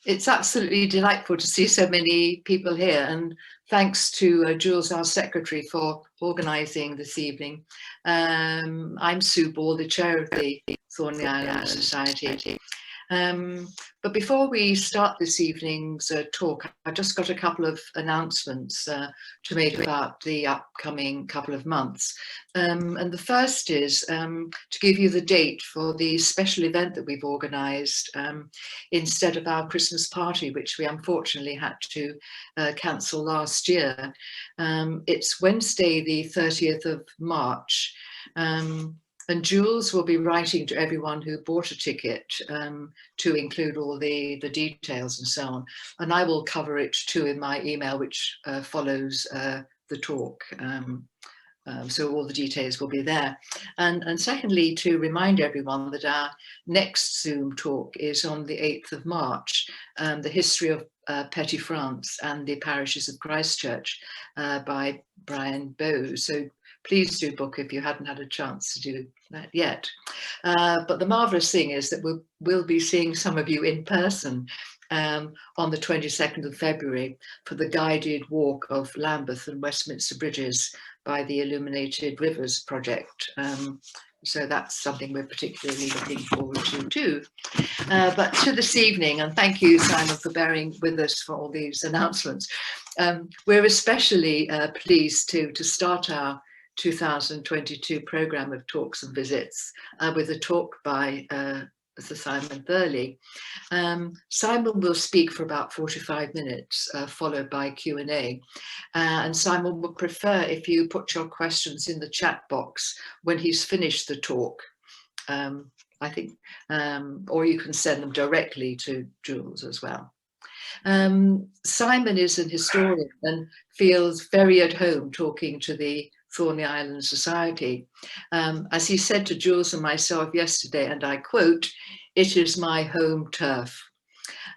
It's absolutely delightful to see so many people here, and thanks to Jules, our secretary, for organising this evening. I'm Sue Ball, the chair of the Thorney Island Society. But before we start this evening's talk, I've just got a couple of announcements to make about the upcoming couple of months. And the first is to give you the date for the special event that we've organised instead of our Christmas party, which we unfortunately had to cancel last year. It's Wednesday, the 30th of March. And Jules will be writing to everyone who bought a ticket to include all the details and so on. And I will cover it too in my email, which follows the talk. So all the details will be there. And secondly, to remind everyone that our next Zoom talk is on the 8th of March, the history of Petty France and the parishes of Christchurch by Brian Bowe. So please do book if you hadn't had a chance to do that yet. But the marvellous thing is that we'll be seeing some of you in person on the 22nd of February for the guided walk of Lambeth and Westminster Bridges by the Illuminated Rivers project. So that's something we're particularly looking forward to too. But to this evening, and thank you, Simon, for bearing with us for all these announcements. We're especially pleased to start our 2022 programme of talks and visits with a talk by Sir Simon Thurley. Simon will speak for about 45 minutes, followed by Q&A. And Simon would prefer if you put your questions in the chat box when he's finished the talk, I think, or you can send them directly to Jules as well. Simon is an historian and feels very at home talking to the Thorney Island Society. As he said to Jules and myself yesterday, and I quote, "It is my home turf."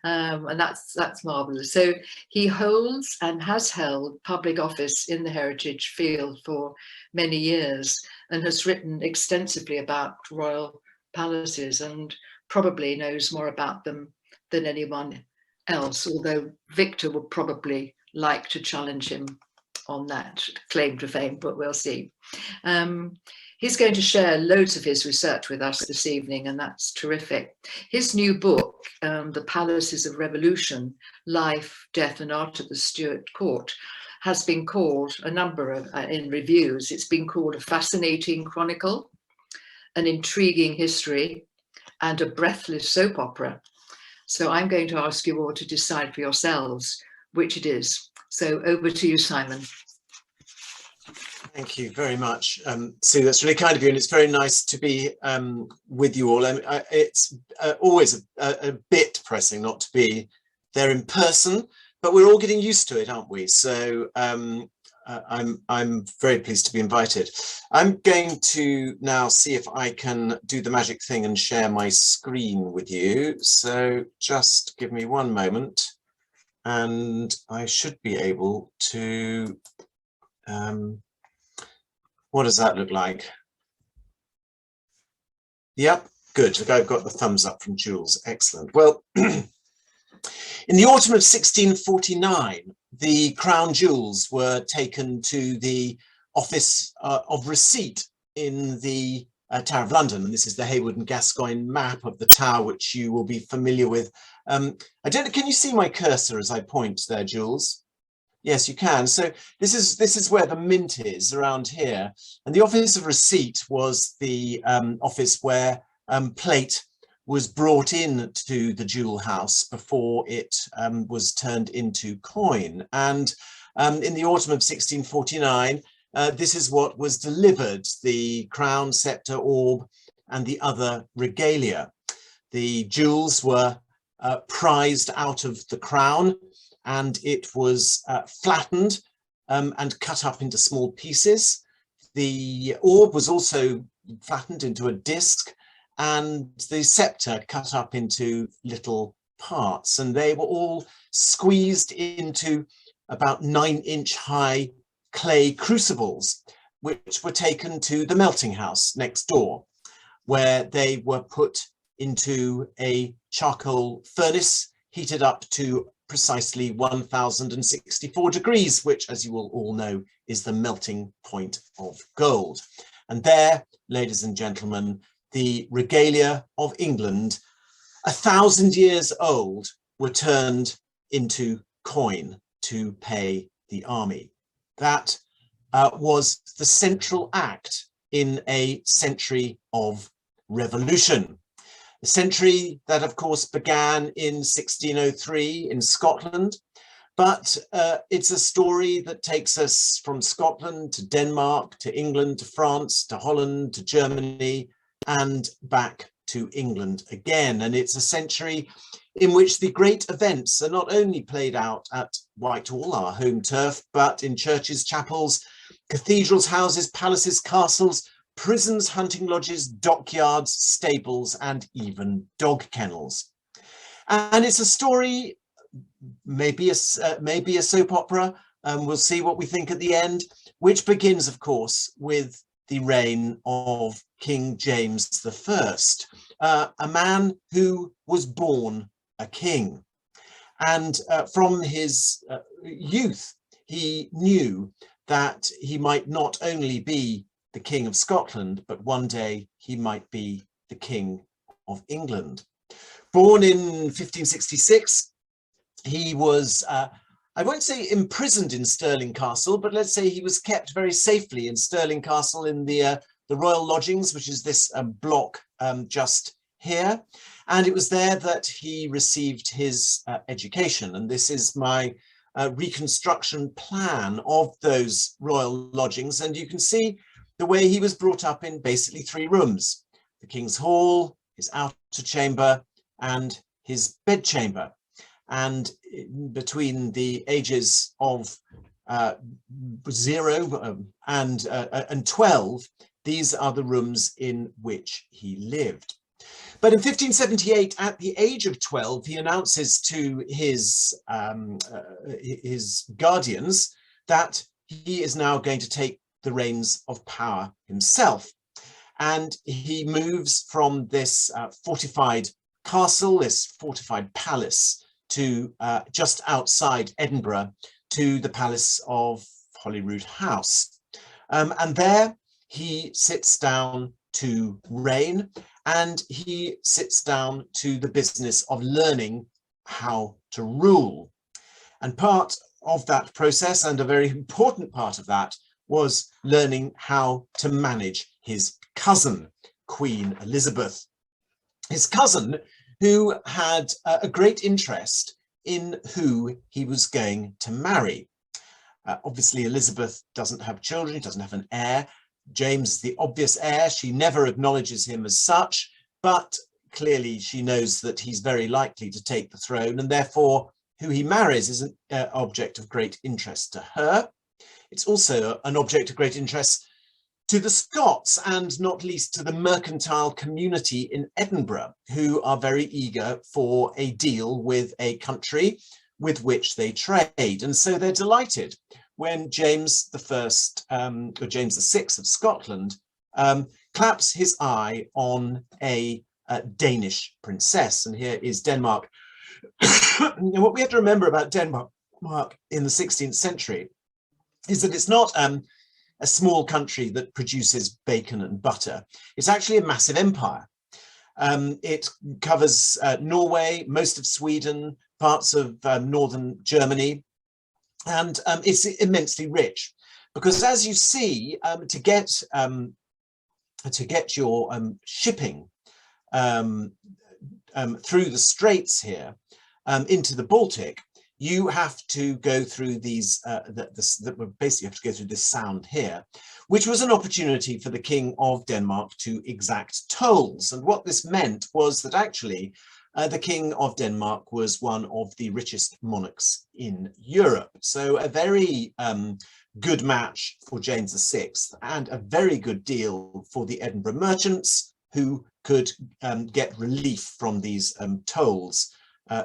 And that's marvellous. So he holds and has held public office in the heritage field for many years and has written extensively about royal palaces and probably knows more about them than anyone else, although Victor would probably like to challenge him on that claim to fame, but we'll see. He's going to share loads of his research with us this evening, and that's terrific. His new book, The Palaces of Revolution, Life, Death and Art at the Stuart Court, has been called a number of, in reviews, it's been called a fascinating chronicle, an intriguing history, and a breathless soap opera. So I'm going to ask you all to decide for yourselves which it is. So over to you, Simon. Thank you very much, Sue. That's really kind of you, and it's very nice to be with you all. It's always a bit depressing not to be there in person, but we're all getting used to it, aren't we? So I'm very pleased to be invited. I'm going to now see if I can do the magic thing and share my screen with you. So just give me one moment, and I should be able to. What does that look like? Yep, good. I've got the thumbs up from Jules. Excellent. Well, in the autumn of 1649, the crown jewels were taken to the Office of Receipt in the Tower of London. And this is the Hayward and Gascoigne map of the Tower, which you will be familiar with. I don't know, can you see my cursor as I point there, Jules? Yes, you can. So this is where the mint is, around here. And the Office of Receipt was the office where plate was brought in to the jewel house before it was turned into coin. And in the autumn of 1649, this is what was delivered: the crown, sceptre, orb, and the other regalia. The jewels were prized out of the crown, and it was flattened and cut up into small pieces. The orb was also flattened into a disc, and the sceptre cut up into little parts, and they were all squeezed into about 9-inch high clay crucibles, which were taken to the melting house next door, where they were put into a charcoal furnace, heated up to precisely 1064 degrees, which, as you will all know, is the melting point of gold. And there, ladies and gentlemen, the regalia of England, 1,000 years old, were turned into coin to pay the army. That was the central act in a century of revolution. A century that, of course, began in 1603 in Scotland, but it's a story that takes us from Scotland to Denmark, to England, to France, to Holland, to Germany, and back to England again. And it's a century in which the great events are not only played out at Whitehall, our home turf, but in churches, chapels, cathedrals, houses, palaces, castles, prisons, hunting lodges, dockyards, stables, and even dog kennels. And it's a story, maybe a soap opera, we'll see what we think at the end, which begins, of course, with the reign of King James I, a man who was born a king. And from his youth, he knew that he might not only be the King of Scotland, but one day he might be the King of England. Born in 1566, he was, I won't say imprisoned in Stirling Castle, but let's say he was kept very safely in Stirling Castle in the Royal Lodgings, which is this block just here. And it was there that he received his education. And this is my reconstruction plan of those Royal Lodgings. And you can see the way he was brought up in basically 3 rooms: the King's Hall, his outer chamber, and his bedchamber. And between the ages of 0 and 12, these are the rooms in which he lived. But in 1578, at the age of 12, he announces to his guardians that he is now going to take the reins of power himself. And he moves from this fortified castle, this fortified palace, to just outside Edinburgh, to the palace of Holyrood House. And there he sits down to reign, and he sits down to the business of learning how to rule. And part of that process, and a very important part of that, was learning how to manage his cousin, Queen Elizabeth. His cousin, who had a great interest in who he was going to marry. Obviously, Elizabeth doesn't have children, doesn't have an heir. James is the obvious heir. She never acknowledges him as such, but clearly she knows that he's very likely to take the throne, and therefore who he marries is an object of great interest to her. It's also an object of great interest to the Scots, and not least to the mercantile community in Edinburgh, who are very eager for a deal with a country with which they trade. And so they're delighted when James I, or James VI of Scotland, claps his eye on a Danish princess. And here is Denmark. And what we have to remember about Denmark in the 16th century is that it's not a small country that produces bacon and butter. It's actually a massive empire. It covers Norway, most of Sweden, parts of northern Germany, and it's immensely rich. Because as you see, to get your shipping through the straits here into the Baltic, you have to go through these, basically have to go through this sound here, which was an opportunity for the King of Denmark to exact tolls. And what this meant was that actually the King of Denmark was one of the richest monarchs in Europe. So a very good match for James VI, and a very good deal for the Edinburgh merchants, who could get relief from these tolls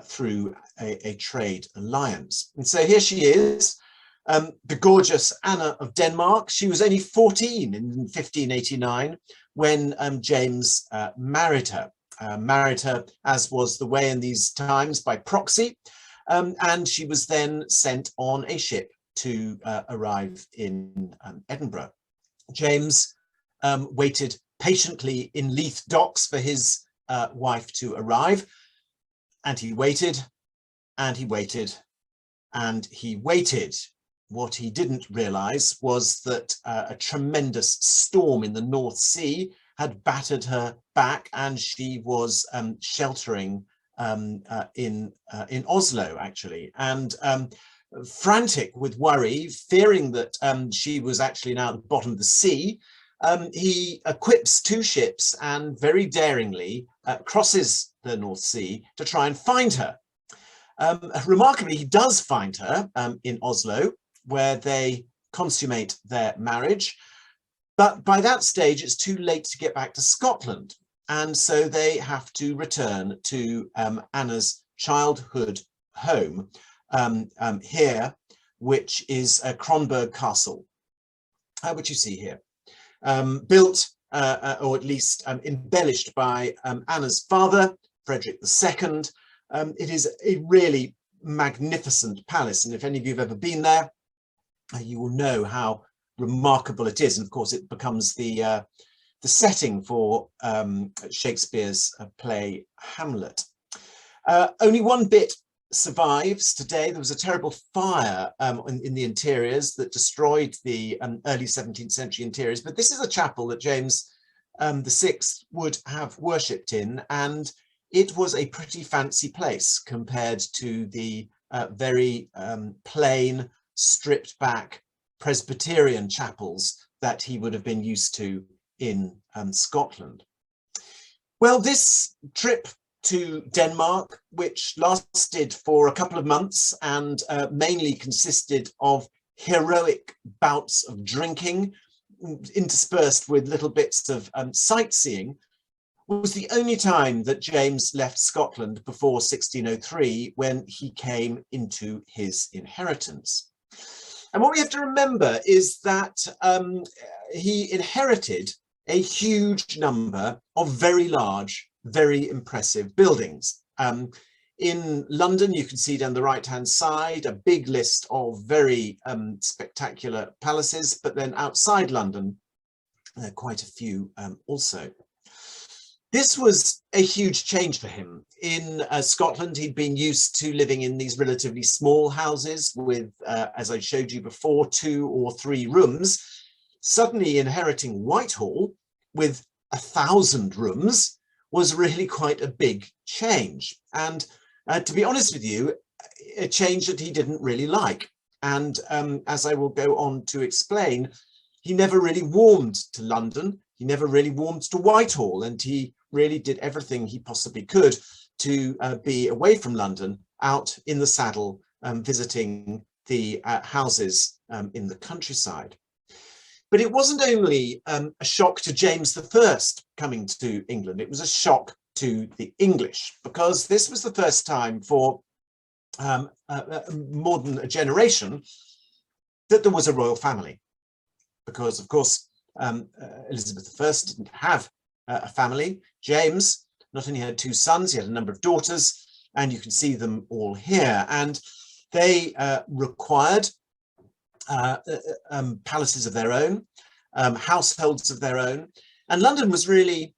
through a trade alliance. And so here she is, the gorgeous Anna of Denmark. She was only 14 in 1589 when James married her. married her, as was the way in these times, by proxy, and she was then sent on a ship to arrive in Edinburgh. James waited patiently in Leith docks for his wife to arrive, and he waited, and he waited, and he waited. What he didn't realise was that a tremendous storm in the North Sea had battered her back, and she was sheltering in Oslo, actually, and frantic with worry, fearing that she was actually now at the bottom of the sea. He equips two ships and very daringly crosses the North Sea to try and find her. Remarkably, he does find her in Oslo, where they consummate their marriage. But by that stage, it's too late to get back to Scotland. And so they have to return to Anna's childhood home here, which is Cronberg Castle, which you see here. Built, or at least embellished by Anna's father, Frederick II. It is a really magnificent palace. And if any of you have ever been there, you will know how remarkable it is. And of course, it becomes the setting for Shakespeare's play Hamlet. Only one bit survives today. There was a terrible fire in the interiors that destroyed the early 17th century interiors, but this is a chapel that James VI would have worshipped in, and it was a pretty fancy place compared to the very plain, stripped back Presbyterian chapels that he would have been used to in Scotland. Well, this trip to Denmark, which lasted for a couple of months and mainly consisted of heroic bouts of drinking, interspersed with little bits of sightseeing, was the only time that James left Scotland before 1603, when he came into his inheritance. And what we have to remember is that he inherited a huge number of very large, very impressive buildings. In London, you can see down the right-hand side a big list of very spectacular palaces, but then outside London, quite a few also. This was a huge change for him. In Scotland, he'd been used to living in these relatively small houses with, as I showed you before, 2 or 3 rooms. Suddenly inheriting Whitehall with 1,000 rooms was really quite a big change. And to be honest with you, a change that he didn't really like. And as I will go on to explain, he never really warmed to London. He never really warmed to Whitehall, and he really did everything he possibly could to be away from London, out in the saddle, visiting the houses in the countryside. But it wasn't only a shock to James I coming to England, it was a shock to the English, because this was the first time for more than a generation that there was a royal family. Because, of course, Elizabeth I didn't have a family. James not only had 2 sons, he had a number of daughters, and you can see them all here. And they required palaces of their own, households of their own. And London was really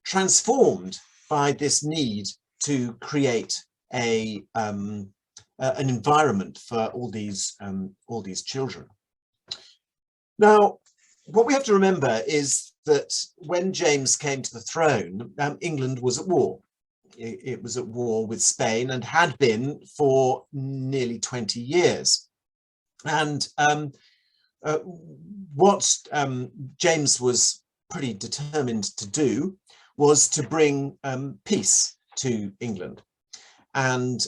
transformed by this need to create an environment for all these children. Now, what we have to remember is that when James came to the throne, England was at war. It was at war with Spain and had been for nearly 20 years. And what James was pretty determined to do was to bring peace to England. And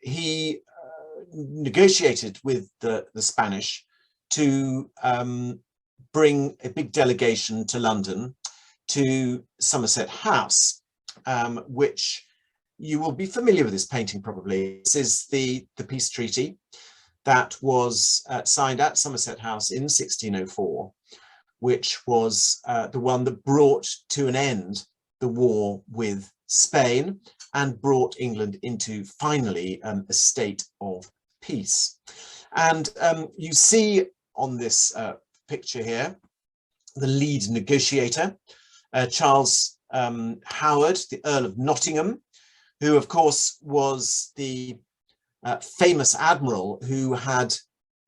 he negotiated with the Spanish to bring a big delegation to London, to Somerset House, which you will be familiar with this painting probably. This is the peace treaty that was signed at Somerset House in 1604, which was the one that brought to an end the war with Spain and brought England into finally a state of peace. And you see on this picture here the lead negotiator, Charles Howard, the Earl of Nottingham, who of course was the famous admiral who had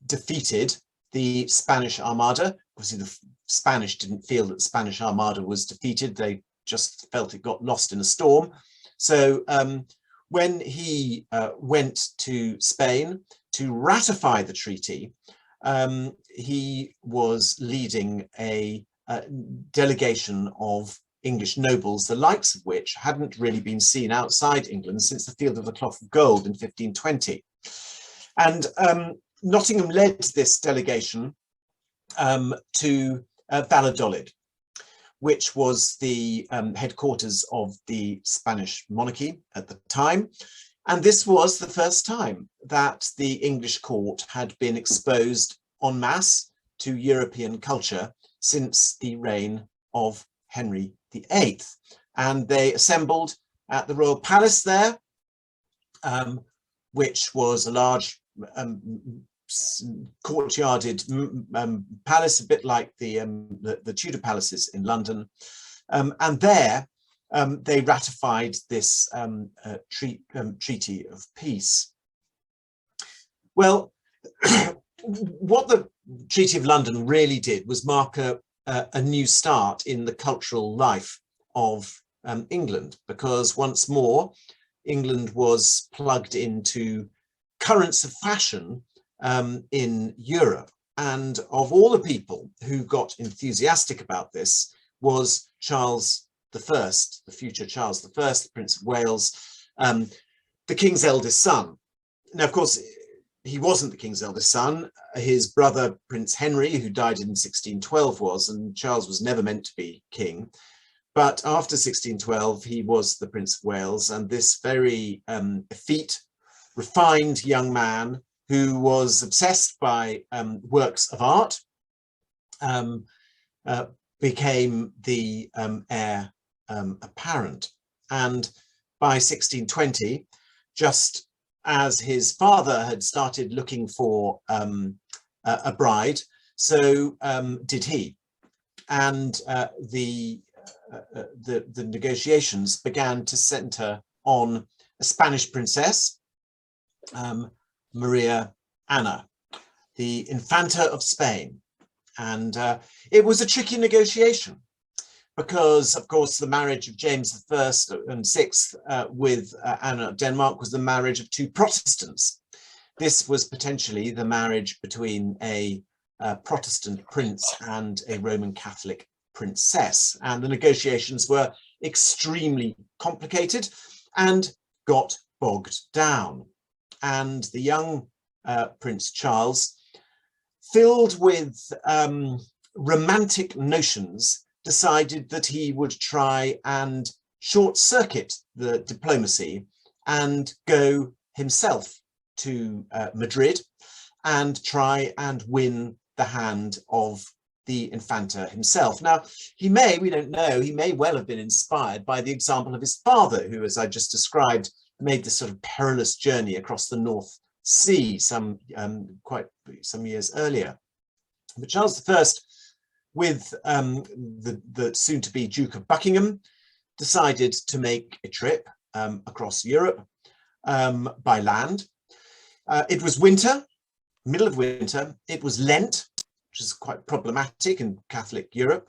defeated the Spanish Armada. Obviously the Spanish didn't feel that the Spanish Armada was defeated, they just felt it got lost in a storm. So when he went to Spain to ratify the treaty, he was leading a delegation of English nobles, the likes of which hadn't really been seen outside England since the Field of the Cloth of Gold in 1520. And Nottingham led this delegation to Valladolid, which was the headquarters of the Spanish monarchy at the time. And this was the first time that the English court had been exposed en masse to European culture since the reign of Henry VIII. And they assembled at the Royal Palace there, which was a large courtyarded palace, a bit like the Tudor palaces in London. And there they ratified this treaty of peace. Well, what the Treaty of London really did was mark a new start in the cultural life of England, because once more England was plugged into currents of fashion in Europe. And of all the people who got enthusiastic about this was Charles I, the future Charles I, Prince of Wales, the King's eldest son. Now, of course, he wasn't the King's eldest son. His brother, Prince Henry, who died in 1612 was, and Charles was never meant to be king. But after 1612, he was the Prince of Wales, and this very effete, refined young man who was obsessed by works of art became the heir apparent. And by 1620, just as his father had started looking for a bride, so did he. And the negotiations began to center on a Spanish princess, Maria Anna, the Infanta of Spain. And it was a tricky negotiation because, of course, the marriage of James I and VI with Anna of Denmark was the marriage of two Protestants. This was potentially the marriage between a Protestant prince and a Roman Catholic princess. And the negotiations were extremely complicated and got bogged down. And the young Prince Charles, filled with romantic notions, decided that he would try and short-circuit the diplomacy and go himself to Madrid and try and win the hand of the Infanta himself. Now, he may, we don't know, he may well have been inspired by the example of his father, who, as I just described, made this sort of perilous journey across the North Sea quite some years earlier. But Charles I, with the soon-to-be Duke of Buckingham, decided to make a trip across Europe by land. It was winter, middle of winter. It was Lent, which is quite problematic in Catholic Europe.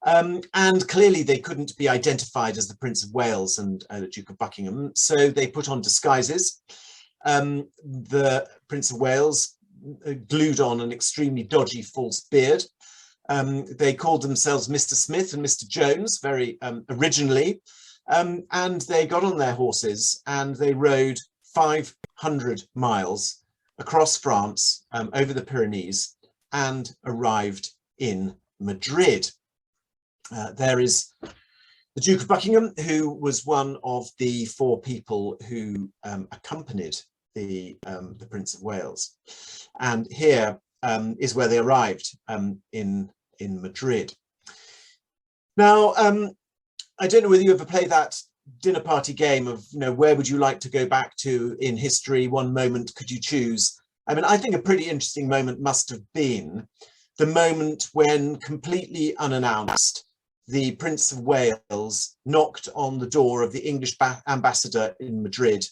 And clearly they couldn't be identified as the Prince of Wales and the Duke of Buckingham, so they put on disguises. The Prince of Wales glued on an extremely dodgy false beard. They called themselves Mr. Smith and Mr. Jones very originally, and they got on their horses and they rode 500 miles across France, over the Pyrenees, and arrived in Madrid. There is the Duke of Buckingham, who was one of the 4 people who accompanied the Prince of Wales. And here is where they arrived in Madrid. Now, I don't know whether you ever play that dinner party game of, you know, where would you like to go back to in history? One moment could you choose? I mean, I think a pretty interesting moment must have been the moment when, completely unannounced, the Prince of Wales knocked on the door of the English ambassador in Madrid.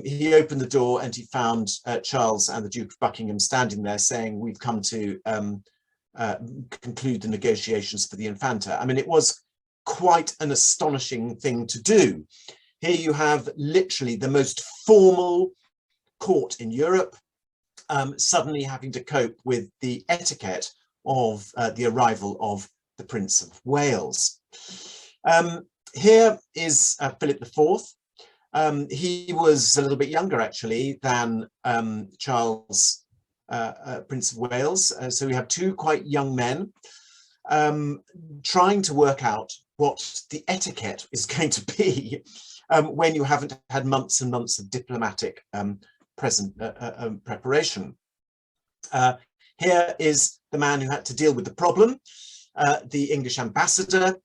He opened the door and he found Charles and the Duke of Buckingham standing there saying, "We've come to conclude the negotiations for the Infanta." I mean, it was quite an astonishing thing to do. Here you have literally the most formal court in Europe suddenly having to cope with the etiquette of the arrival of the Prince of Wales. Here is Philip IV. He was a little bit younger actually than Charles, Prince of Wales. So we have two quite young men trying to work out what the etiquette is going to be when you haven't had months and months of diplomatic preparation. Here is the man who had to deal with the problem, the English ambassador,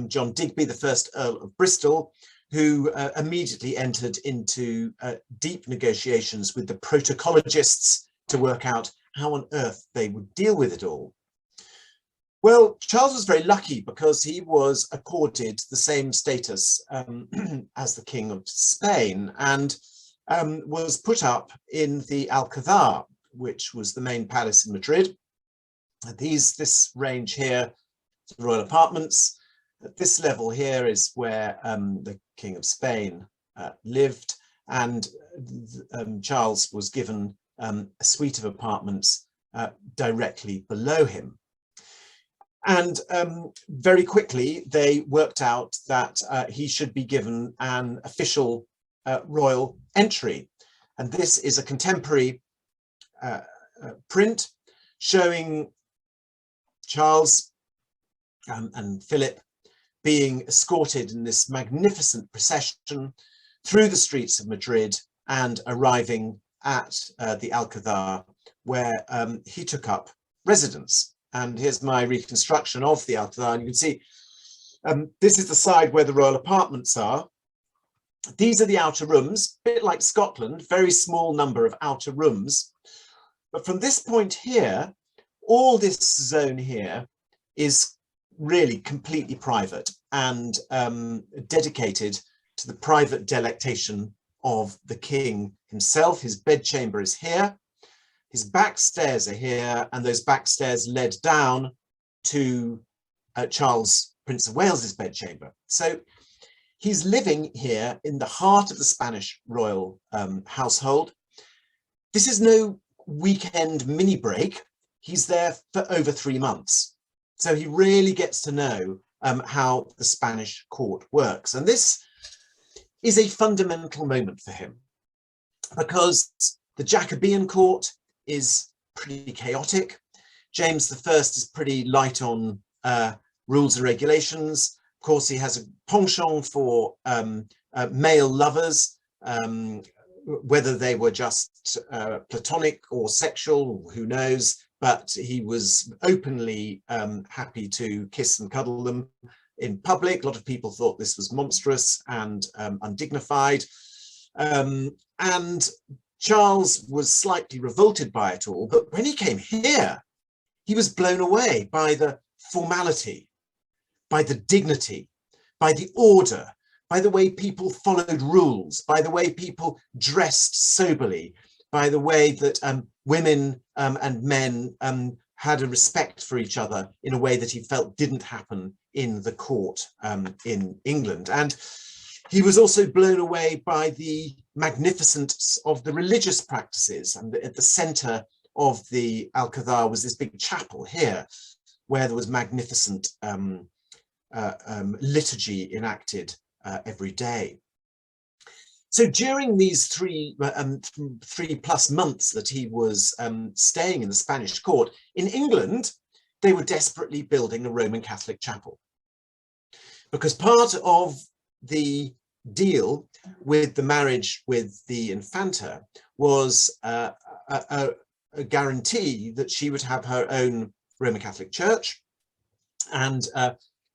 John Digby, the first Earl of Bristol, who immediately entered into deep negotiations with the protocologists to work out how on earth they would deal with it all. Well, Charles was very lucky because he was accorded the same status as the King of Spain and was put up in the Alcazar, which was the main palace in Madrid. This range here, the royal apartments. At this level here is where the King of Spain lived, and Charles was given a suite of apartments directly below him. And very quickly they worked out that he should be given an official royal entry. And this is a contemporary print showing Charles and Philip being escorted in this magnificent procession through the streets of Madrid and arriving at the Alcazar, where he took up residence. And here's my reconstruction of the Alcazar. And you can see this is the side where the royal apartments are. These are the outer rooms, a bit like Scotland, very small number of outer rooms. But from this point here, all this zone here is really completely private and dedicated to the private delectation of the king himself. His bedchamber is here. His back stairs are here, and those back stairs led down to Charles, Prince of Wales's bedchamber. So he's living here in the heart of the Spanish royal household. This is no weekend mini break. He's there for over 3 months. So he really gets to know how the Spanish court works. And this is a fundamental moment for him because the Jacobean Court is pretty chaotic. James I is pretty light on rules and regulations. Of course, he has a penchant for male lovers, whether they were just platonic or sexual, who knows, but he was openly happy to kiss and cuddle them in public. A lot of people thought this was monstrous and undignified. And Charles was slightly revolted by it all, but when he came here, he was blown away by the formality, by the dignity, by the order, by the way people followed rules, by the way people dressed soberly, by the way that women and men had a respect for each other in a way that he felt didn't happen in the court in England. And he was also blown away by the magnificence of the religious practices. And at the center of the Alcazar was this big chapel here, where there was magnificent liturgy enacted every day. So during these 3+ months that he was staying in the Spanish court, in England, they were desperately building a Roman Catholic chapel. Because part of the deal with the marriage with the Infanta was a guarantee that she would have her own Roman Catholic church, and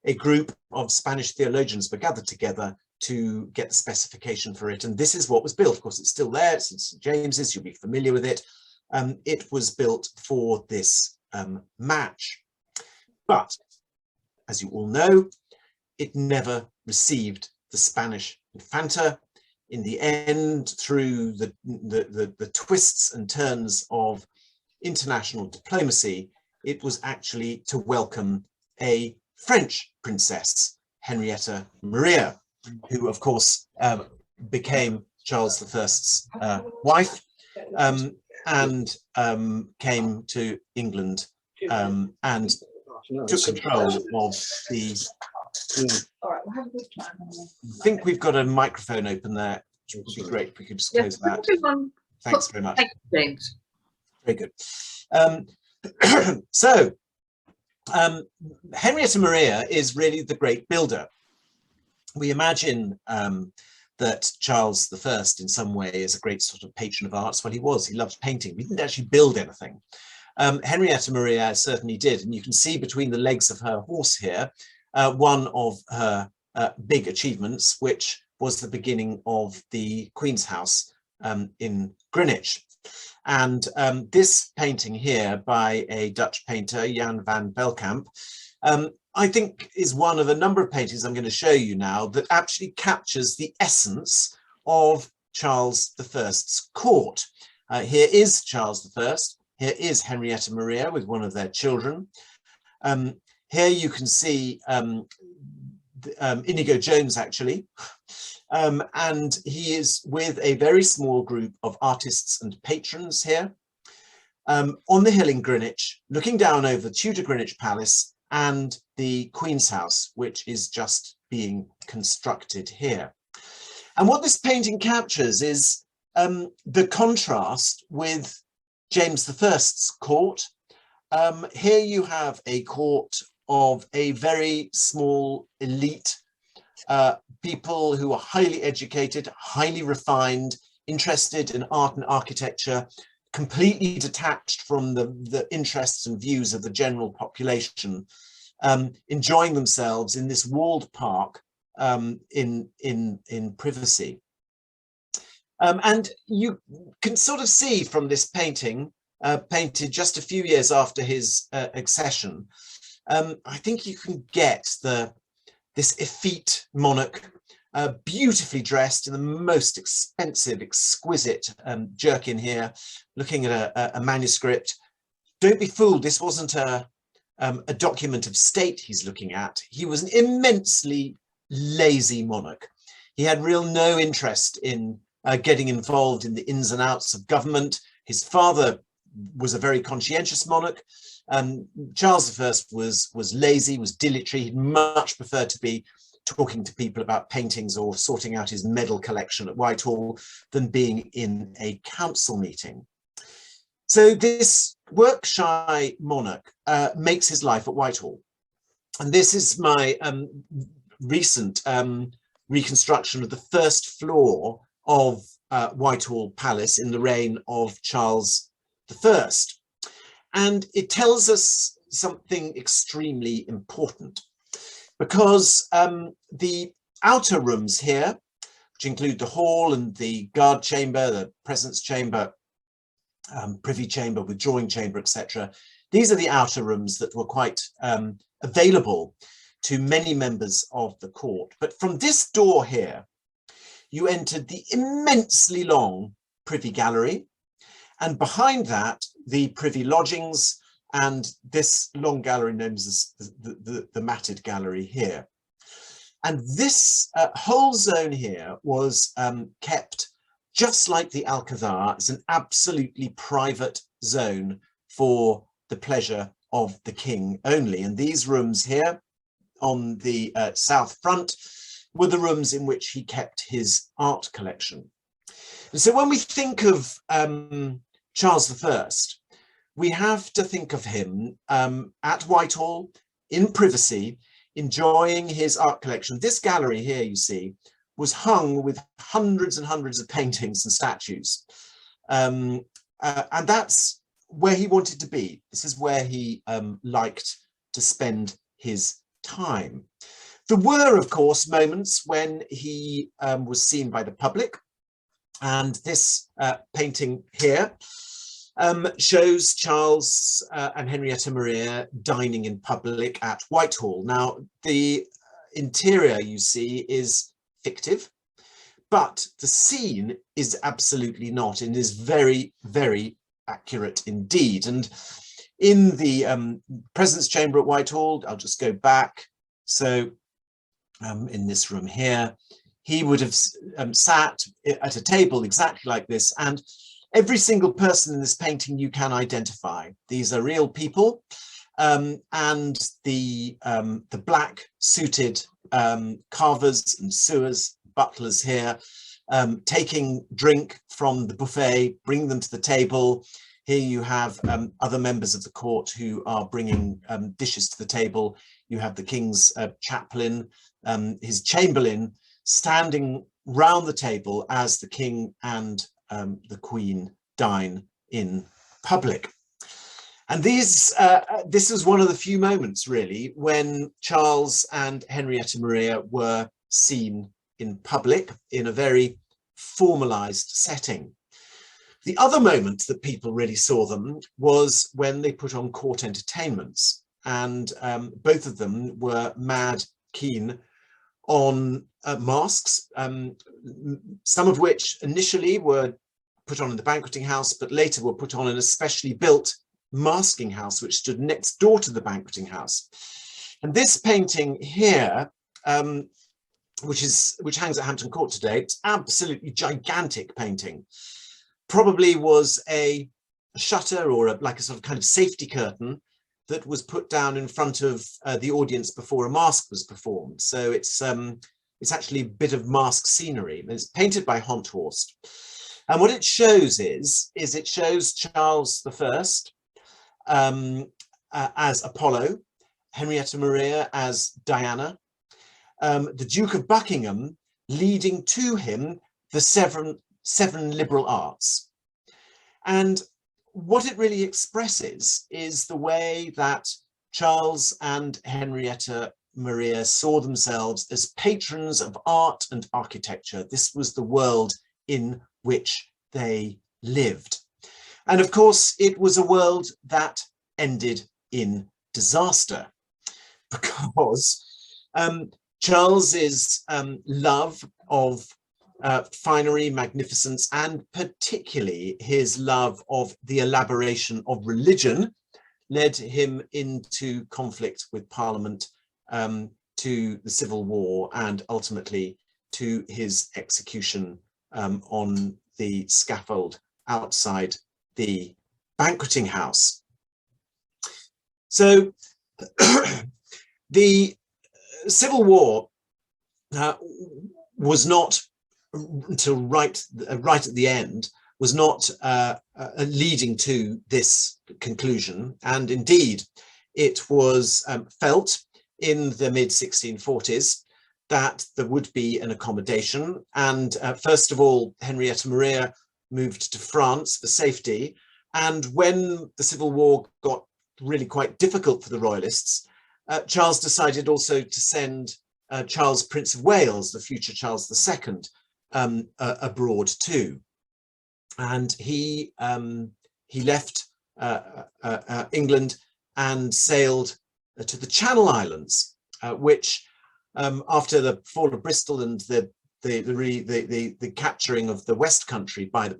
a group of Spanish theologians were gathered together to get the specification for it, and this is what was built. Of course, it's still there. It's in St James's. You'll be familiar with it. It was built for this match, but as you all know, it never received the Spanish Infanta. In the end, through the twists and turns of international diplomacy, it was actually to welcome a French princess, Henrietta Maria, who of course became Charles I's wife, and came to England and took control of the... I think we've got a microphone open there, which would be great if we could just close that. Thanks very much. Thanks, James. Very good. So Henrietta Maria is really the great builder. We imagine that Charles I in some way is a great sort of patron of arts. Well, he was. He loved painting. He didn't actually build anything. Henrietta Maria certainly did, and you can see between the legs of her horse here one of her big achievements, which was the beginning of the Queen's House in Greenwich. And this painting here by a Dutch painter, Jan van Belkamp, I think is one of a number of paintings I'm going to show you now that actually captures the essence of Charles I's court. Here is Charles I, here is Henrietta Maria with one of their children. Here you can see Inigo Jones, actually, and he is with a very small group of artists and patrons here on the hill in Greenwich, looking down over Tudor Greenwich Palace and the Queen's House, which is just being constructed here. And what this painting captures is the contrast with James I's court. Here you have a court of a very small elite, people who are highly educated, highly refined, interested in art and architecture, completely detached from the interests and views of the general population, enjoying themselves in this walled park in privacy. And you can sort of see from this painting, painted just a few years after his accession, I think you can get this effete monarch, beautifully dressed in the most expensive, exquisite jerkin here, looking at a manuscript. Don't be fooled, this wasn't a document of state he's looking at. He was an immensely lazy monarch. He had no interest in getting involved in the ins and outs of government. His father was a very conscientious monarch. Charles I was lazy, was dilatory. He'd much prefer to be talking to people about paintings or sorting out his medal collection at Whitehall than being in a council meeting. So this work-shy monarch makes his life at Whitehall. And this is my recent reconstruction of the first floor of Whitehall Palace in the reign of Charles I. And it tells us something extremely important, because the outer rooms here, which include the hall and the guard chamber, the presence chamber, privy chamber, withdrawing chamber, etc. These are the outer rooms that were quite available to many members of the court. But from this door here, you entered the immensely long Privy Gallery, and behind that, the privy lodgings, and this long gallery known as the matted gallery here. And this whole zone here was kept just like the Alcazar as an absolutely private zone for the pleasure of the king only. And these rooms here on the south front were the rooms in which he kept his art collection. And so when we think of Charles I, we have to think of him at Whitehall in privacy, enjoying his art collection. This gallery here, you see, was hung with hundreds and hundreds of paintings and statues. And that's where he wanted to be. This is where he liked to spend his time. There were, of course, moments when he was seen by the public, and this painting here shows Charles and Henrietta Maria dining in public at Whitehall. Now, the interior, you see, is fictive, but the scene is absolutely not, and is very, very accurate indeed. And in the President's Chamber at Whitehall, I'll just go back. So in this room here, he would have sat at a table exactly like this, and every single person in this painting you can identify. These are real people, and the black suited carvers and sewers, butlers here, taking drink from the buffet, bring them to the table. Here you have other members of the court who are bringing dishes to the table. You have the king's chaplain, his chamberlain, standing round the table as the king and the queen dine in public. And this was one of the few moments, really, when Charles and Henrietta Maria were seen in public in a very formalized setting. The other moment that people really saw them was when they put on court entertainments, and both of them were mad keen on masks, some of which initially were put on in the banqueting house, but later were put on in a specially built masking house which stood next door to the banqueting house. And this painting here, which hangs at Hampton Court today, it's absolutely gigantic painting. Probably was a shutter or like a sort of kind of safety curtain that was put down in front of the audience before a masque was performed. So it's actually a bit of mask scenery. It's painted by Honthorst. And what it shows is it shows Charles I as Apollo, Henrietta Maria as Diana, the Duke of Buckingham leading to him the seven liberal arts. And what it really expresses is the way that Charles and Henrietta Maria saw themselves as patrons of art and architecture. This was the world in which they lived. And of course, it was a world that ended in disaster, because Charles's love of finery, magnificence, and particularly his love of the elaboration of religion led him into conflict with Parliament, to the Civil War, and ultimately to his execution on the scaffold outside the banqueting house. So the Civil War was not, until right at the end, was not leading to this conclusion. And indeed, it was felt in the mid-1640s that there would be an accommodation. And first of all, Henrietta Maria moved to France for safety. And when the Civil War got really quite difficult for the Royalists, Charles decided also to send Charles, Prince of Wales, the future Charles II, abroad too. And he left England and sailed to the Channel Islands, which after the fall of Bristol and the capturing of the West Country by the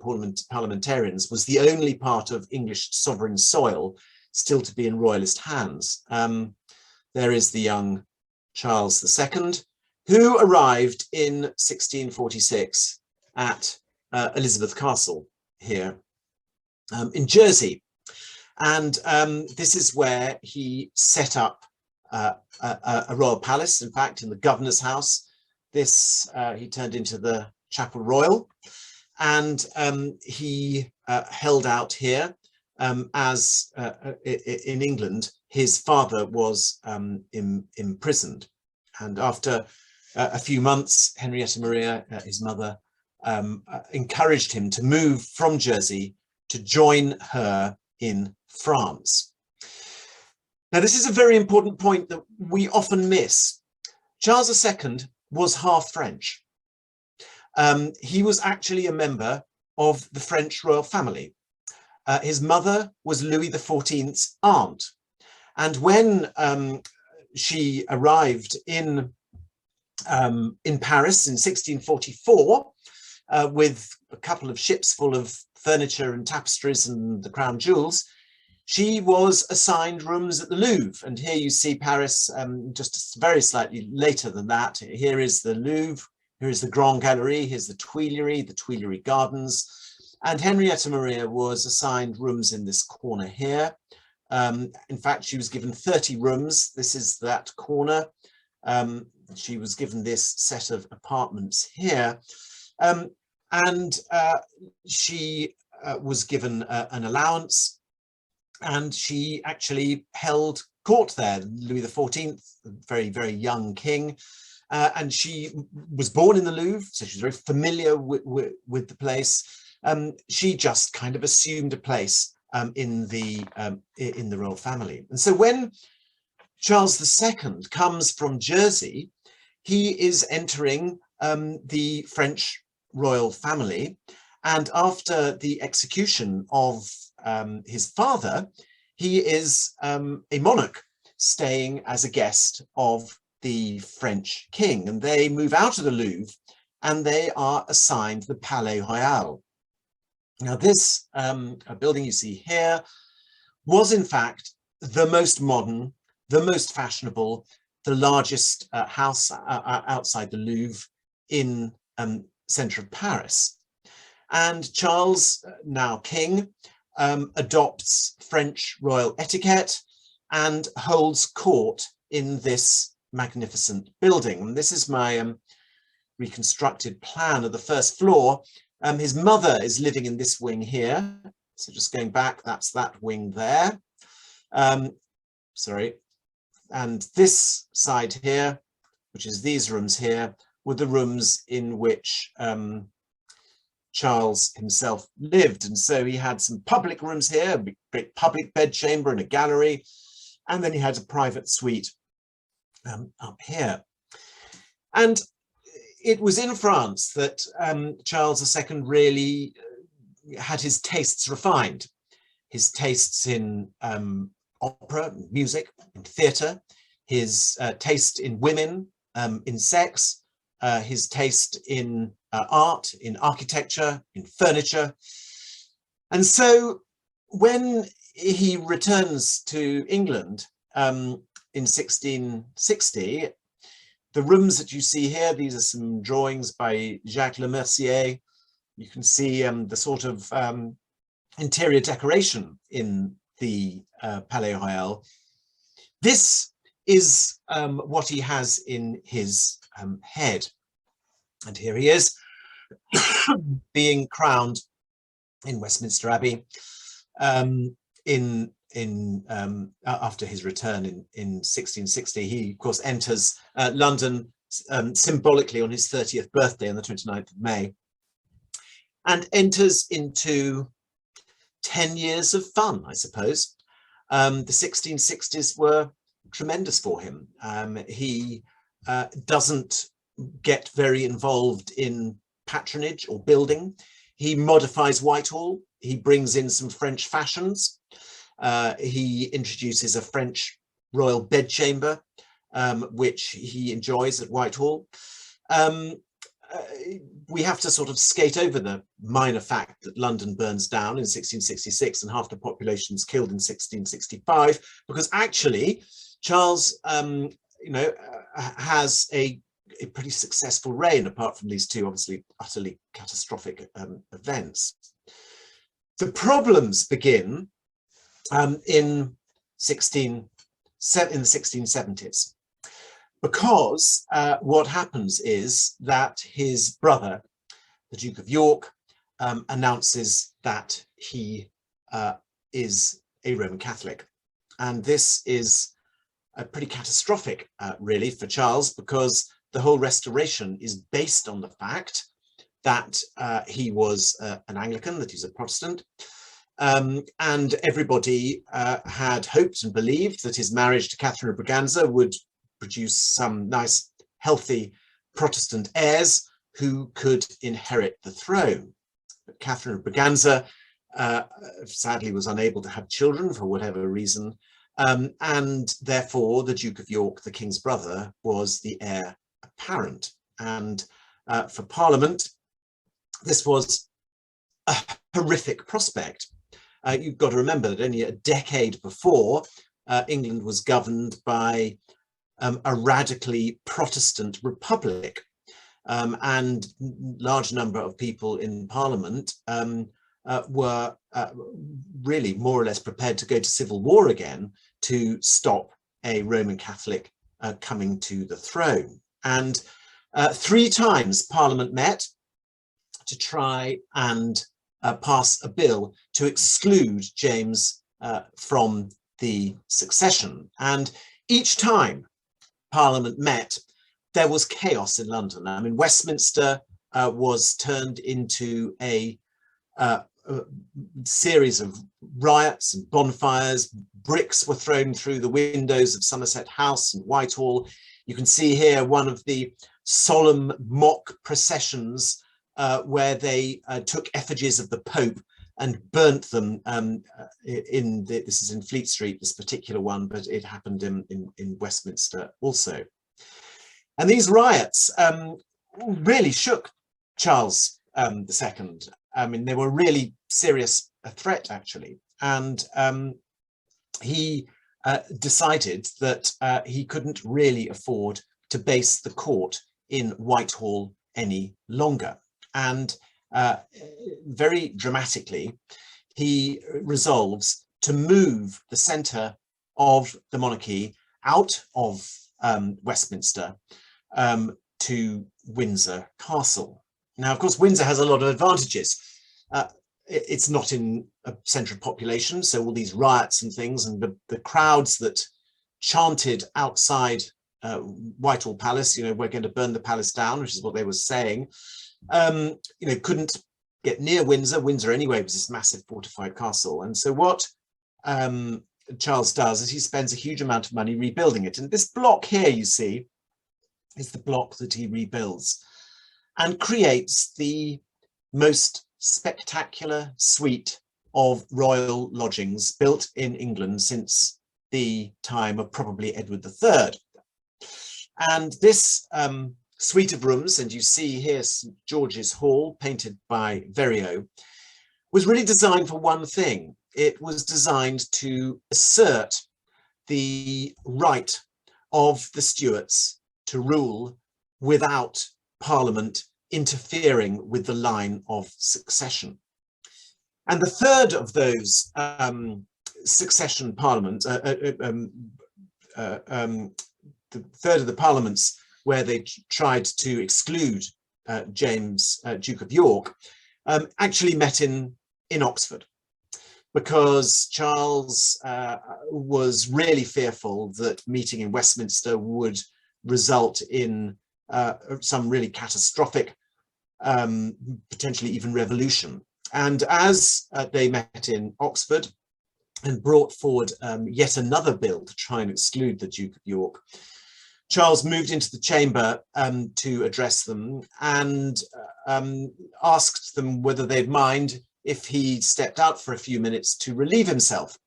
parliamentarians, was the only part of English sovereign soil still to be in Royalist hands. There is the young Charles II, who arrived in 1646 at Elizabeth Castle here in Jersey. And this is where he set up a royal palace, in fact, in the governor's house. This he turned into the Chapel Royal, and he held out here as in England his father was imprisoned. And after a few months, Henrietta Maria, his mother, encouraged him to move from Jersey to join her in France. Now, this is a very important point that we often miss. Charles II was half French. He was actually a member of the French royal family. His mother was Louis XIV's aunt. And when she arrived in Paris in 1644 with a couple of ships full of furniture and tapestries and the crown jewels, she was assigned rooms at the Louvre. And here you see Paris just very slightly later than that. Here is the Louvre, here is the Grand Gallery, here's the Tuileries Gardens. And Henrietta Maria was assigned rooms in this corner here. In fact, she was given 30 rooms. This is that corner. She was given this set of apartments here. And she was given an allowance, and she actually held court there. Louis XIV, a very, very young king, and she was born in the Louvre, so she's very familiar with the place. She just kind of assumed a place in the royal family. And so when Charles II comes from Jersey, he is entering the French royal family. And after the execution of his father, he is a monarch staying as a guest of the French king. And they move out of the Louvre and they are assigned the Palais Royal. Now, this building you see here was, in fact, the most modern, the most fashionable, the largest house outside the Louvre in centre of Paris. And Charles, now king, adopts French royal etiquette and holds court in this magnificent building. And this is my reconstructed plan of the first floor. His mother is living in this wing here. So just going back, that's that wing there. Sorry. And this side here, which is these rooms here, were the rooms in which Charles himself lived. And so he had some public rooms here, a great public bedchamber and a gallery. And then he had a private suite up here. And it was in France that Charles II really had his tastes refined. His tastes in opera, music, in theatre, his taste in women, in sex, his taste in art, in architecture, in furniture. And so when he returns to England in 1660, the rooms that you see here, these are some drawings by Jacques Lemercier. You can see the sort of interior decoration in the Palais Royal. This is what he has in his head. And here he is being crowned in Westminster Abbey after his return in 1660. He, of course, enters London symbolically on his 30th birthday on the 29th of May, and enters into 10 years of fun, I suppose. The 1660s were tremendous for him. He doesn't get very involved in patronage or building. He modifies Whitehall. He brings in some French fashions. He introduces a French royal bedchamber, which he enjoys at Whitehall. We have to sort of skate over the minor fact that London burns down in 1666 and half the population is killed in 1665, because actually Charles, has a pretty successful reign, apart from these two obviously utterly catastrophic events. The problems begin in the 1670s, because what happens is that his brother, the Duke of York, announces that he is a Roman Catholic. And this is pretty catastrophic, really, for Charles, because the whole Restoration is based on the fact that he was an Anglican, that he's a Protestant. and everybody had hoped and believed that his marriage to Catherine of Braganza would produce some nice, healthy Protestant heirs who could inherit the throne. But Catherine of Braganza sadly was unable to have children for whatever reason, and therefore the Duke of York, the king's brother, was the heir apparent. And for Parliament, this was a horrific prospect. You've got to remember that only a decade before, England was governed by a radically Protestant republic, and large number of people in Parliament were really more or less prepared to go to civil war again to stop a Roman Catholic coming to the throne. And 3 times Parliament met to try and pass a bill to exclude James from the succession. And each time Parliament met, there was chaos in London. I mean, Westminster was turned into a series of riots and bonfires. Bricks were thrown through the windows of Somerset House and Whitehall. You can see here one of the solemn mock processions where they took effigies of the Pope and burnt them this is in Fleet Street, this particular one, but it happened in Westminster also. And these riots really shook Charles II. I mean, they were really serious a threat, actually. And he decided that he couldn't really afford to base the court in Whitehall any longer. And very dramatically, he resolves to move the centre of the monarchy out of Westminster to Windsor Castle. Now, of course, Windsor has a lot of advantages. It's not in a centre of population, so all these riots and things, and the crowds that chanted outside Whitehall Palace, you know, we're going to burn the palace down, which is what they were saying, you know, couldn't get near Windsor. Windsor anyway was this massive fortified castle. And so what Charles does is he spends a huge amount of money rebuilding it. And this block here, you see, is the block that he rebuilds and creates the most spectacular suite of royal lodgings built in England since the time of probably Edward III. And this suite of rooms, and you see here St George's Hall, painted by Verrio, was really designed for one thing. It was designed to assert the right of the Stuarts to rule without Parliament interfering with the line of succession. And the third of those succession parliaments, the third of the parliaments where they tried to exclude James, Duke of York, actually met in Oxford, because Charles was really fearful that meeting in Westminster would result in some really catastrophic, potentially even revolution. And as they met in Oxford and brought forward yet another bill to try and exclude the Duke of York, Charles moved into the chamber to address them and asked them whether they'd mind if he stepped out for a few minutes to relieve himself.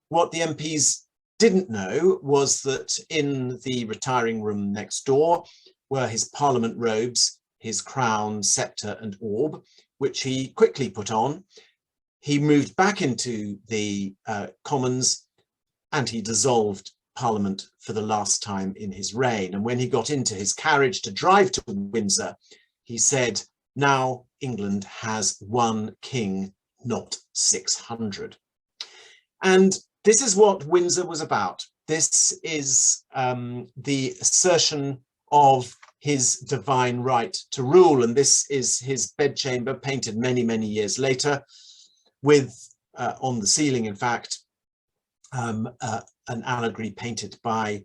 What the MPs didn't know was that in the retiring room next door were his parliament robes, his crown, sceptre and orb, which he quickly put on. He moved back into the Commons and he dissolved Parliament for the last time in his reign. And when he got into his carriage to drive to Windsor, he said, "Now England has one king, not 600. And this is what Windsor was about. This is the assertion of his divine right to rule. And this is his bedchamber, painted many, many years later, with on the ceiling, in fact, an allegory painted by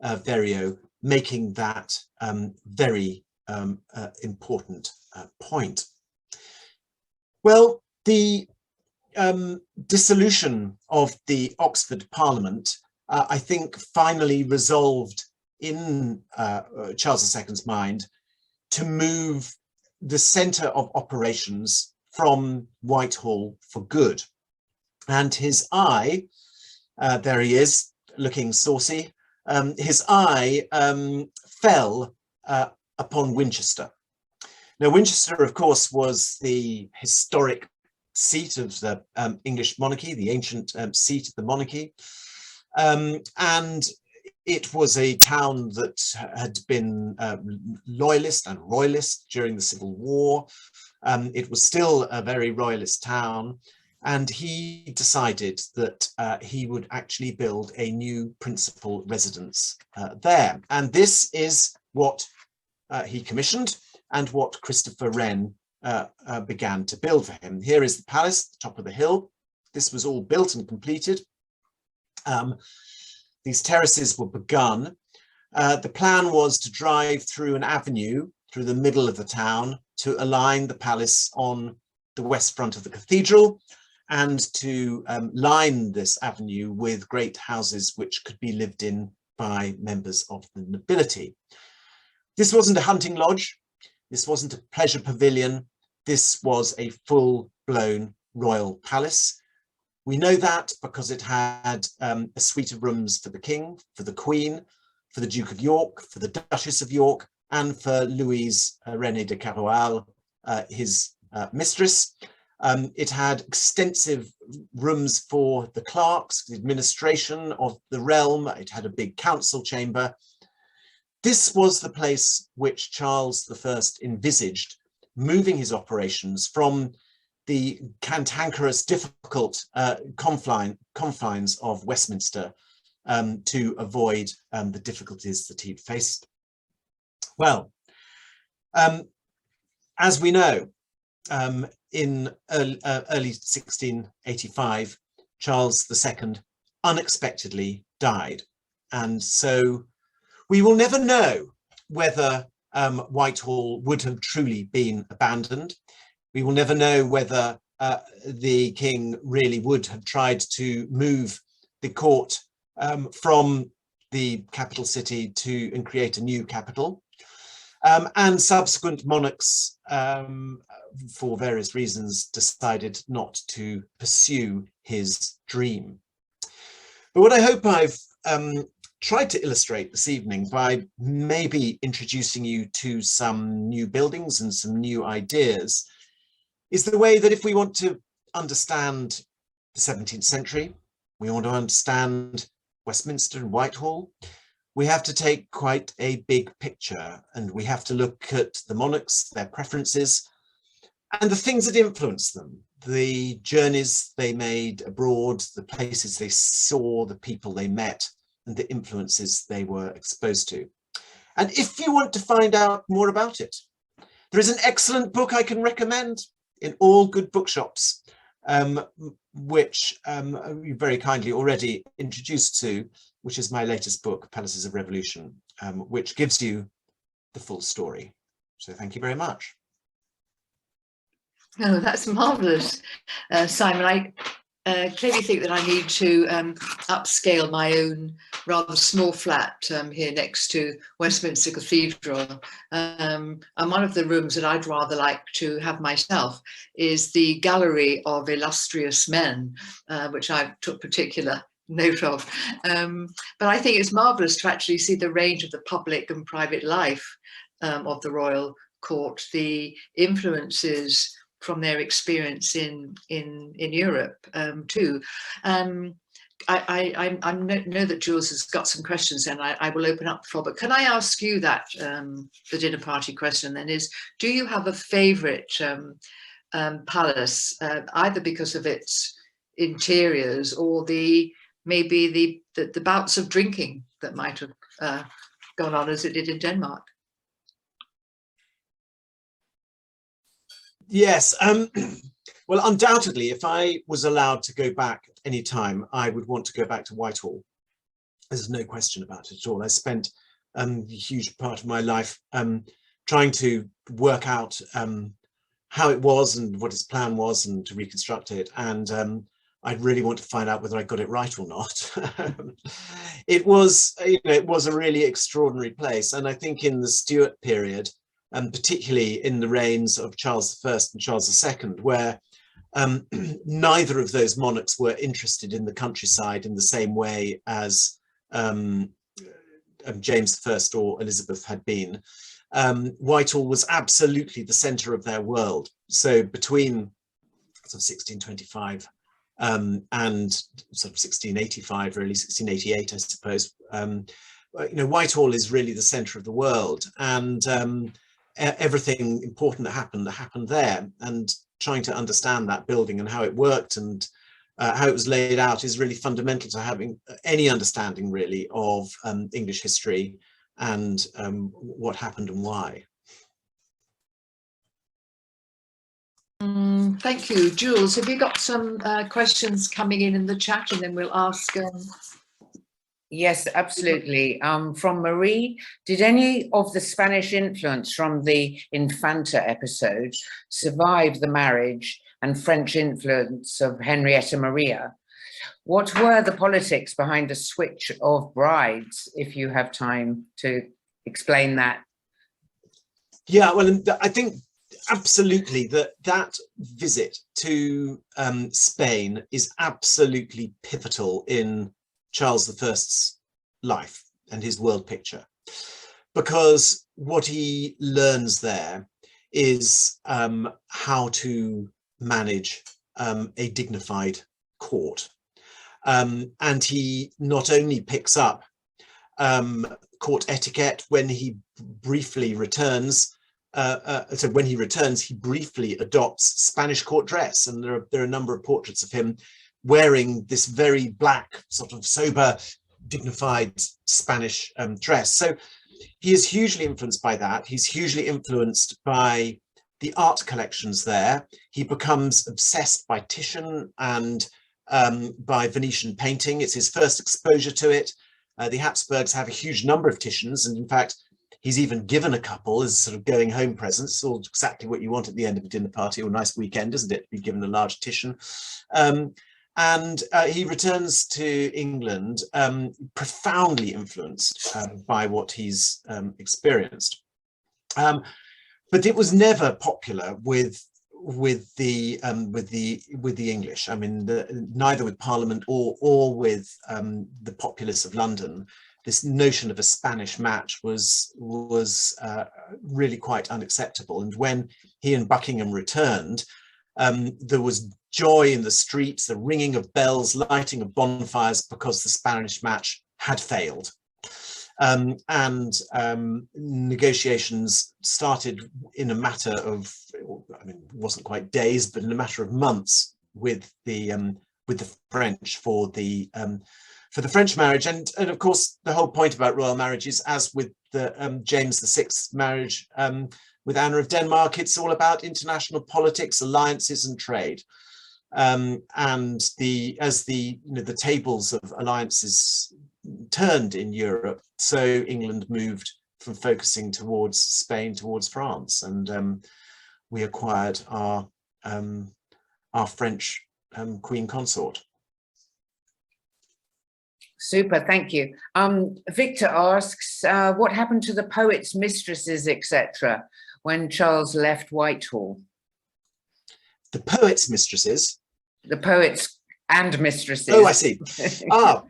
Verrio, making that very important point. Well, the dissolution of the Oxford Parliament, I think, finally resolved in Charles II's mind to move the centre of operations from Whitehall for good. And his eye, there he is, looking saucy, his eye fell upon Winchester. Now, Winchester, of course, was the historic seat of the English monarchy, the ancient seat of the monarchy. And it was a town that had been loyalist and royalist during the Civil War. It was still a very royalist town. And he decided that he would actually build a new principal residence there. And this is what he commissioned and what Christopher Wren began to build for him. Here is the palace, the top of the hill. This was all built and completed. These terraces were begun. The plan was to drive through an avenue through the middle of the town to align the palace on the west front of the cathedral, and to line this avenue with great houses which could be lived in by members of the nobility. This wasn't a hunting lodge. This wasn't a pleasure pavilion. This was a full-blown royal palace. We know that because it had a suite of rooms for the king, for the queen, for the Duke of York, for the Duchess of York, and for Louise Renée de Caroal, his mistress. It had extensive rooms for the clerks, the administration of the realm. It had a big council chamber. This was the place which Charles I envisaged moving his operations from the cantankerous, difficult confines of Westminster to avoid the difficulties that he'd faced. Well, as we know, in early 1685, Charles II unexpectedly died. And so we will never know whether Whitehall would have truly been abandoned. We will never know whether the king really would have tried to move the court from the capital city and create a new capital. And subsequent monarchs, for various reasons, decided not to pursue his dream. But what I hope I've tried to illustrate this evening by maybe introducing you to some new buildings and some new ideas is the way that if we want to understand the 17th century, we want to understand Westminster and Whitehall, we have to take quite a big picture, and we have to look at the monarchs, their preferences, and the things that influenced them, the journeys they made abroad, the places they saw, the people they met, and the influences they were exposed to. And if you want to find out more about it, there is an excellent book I can recommend in all good bookshops, which you very kindly already introduced to, which is my latest book, Palaces of Revolution, which gives you the full story. So thank you very much. Oh, that's marvellous, Simon. I clearly think that I need to upscale my own rather small flat here next to Westminster Cathedral. And one of the rooms that I'd rather like to have myself is the Gallery of Illustrious Men, which I took particular note of. But I think it's marvellous to actually see the range of the public and private life of the royal court, the influences from their experience in Europe too. I know that Jules has got some questions, and I will open up the floor. But can I ask you that the dinner party question then is: do you have a favourite palace, either because of its interiors or maybe the bouts of drinking that might have gone on as it did in Denmark? Yes, well, undoubtedly, if I was allowed to go back at any time, I would want to go back to Whitehall. There's no question about it at all. I spent a huge part of my life trying to work out how it was and what his plan was, and to reconstruct it. And I'd really want to find out whether I got it right or not. It was, it was a really extraordinary place. And I think in the Stuart period, and particularly in the reigns of Charles I and Charles II, where neither of those monarchs were interested in the countryside in the same way as James I or Elizabeth had been. Whitehall was absolutely the centre of their world. So between sort of 1625 and sort of 1685, really 1688, I suppose, Whitehall is really the centre of the world, and everything important that happened there. And trying to understand that building and how it worked and how it was laid out is really fundamental to having any understanding really of English history and what happened and why. Thank you. Jules, have you got some questions coming in the chat, and then we'll ask? Yes, absolutely. From Marie, did any of the Spanish influence from the Infanta episode survive the marriage and French influence of Henrietta Maria? What were the politics behind the switch of brides, if you have time to explain that? Yeah, well, I think absolutely that visit to Spain is absolutely pivotal in Charles I's life and his world picture, because what he learns there is how to manage a dignified court. And he not only picks up court etiquette when he briefly returns, so when he returns, he briefly adopts Spanish court dress, and there are a number of portraits of him wearing this very black, sort of sober, dignified Spanish dress. So he is hugely influenced by that. He's hugely influenced by the art collections there. He becomes obsessed by Titian and by Venetian painting. It's his first exposure to it. The Habsburgs have a huge number of Titians, and in fact, he's even given a couple as sort of going home presents. It's all exactly what you want at the end of a dinner party or a nice weekend, isn't it? To be given a large Titian. And he returns to England profoundly influenced by what he's experienced. But it was never popular with the English. I mean, neither with Parliament or with the populace of London. This notion of a Spanish match was really quite unacceptable. And when he and Buckingham returned, there was joy in the streets, the ringing of bells, lighting of bonfires, because the Spanish match had failed. And negotiations started in a matter of, I mean, it wasn't quite days, but in a matter of months with the French for the French marriage. And of course, the whole point about royal marriages, as with the James VI marriage with Anna of Denmark, it's all about international politics, alliances, and trade. And as the tables of alliances turned in Europe, so England moved from focusing towards Spain towards France, and we acquired our French Queen Consort. Super, thank you. Victor asks, what happened to the poets, mistresses, etc., when Charles left Whitehall? The poets' mistresses? The poets and mistresses. Oh, I see. Well,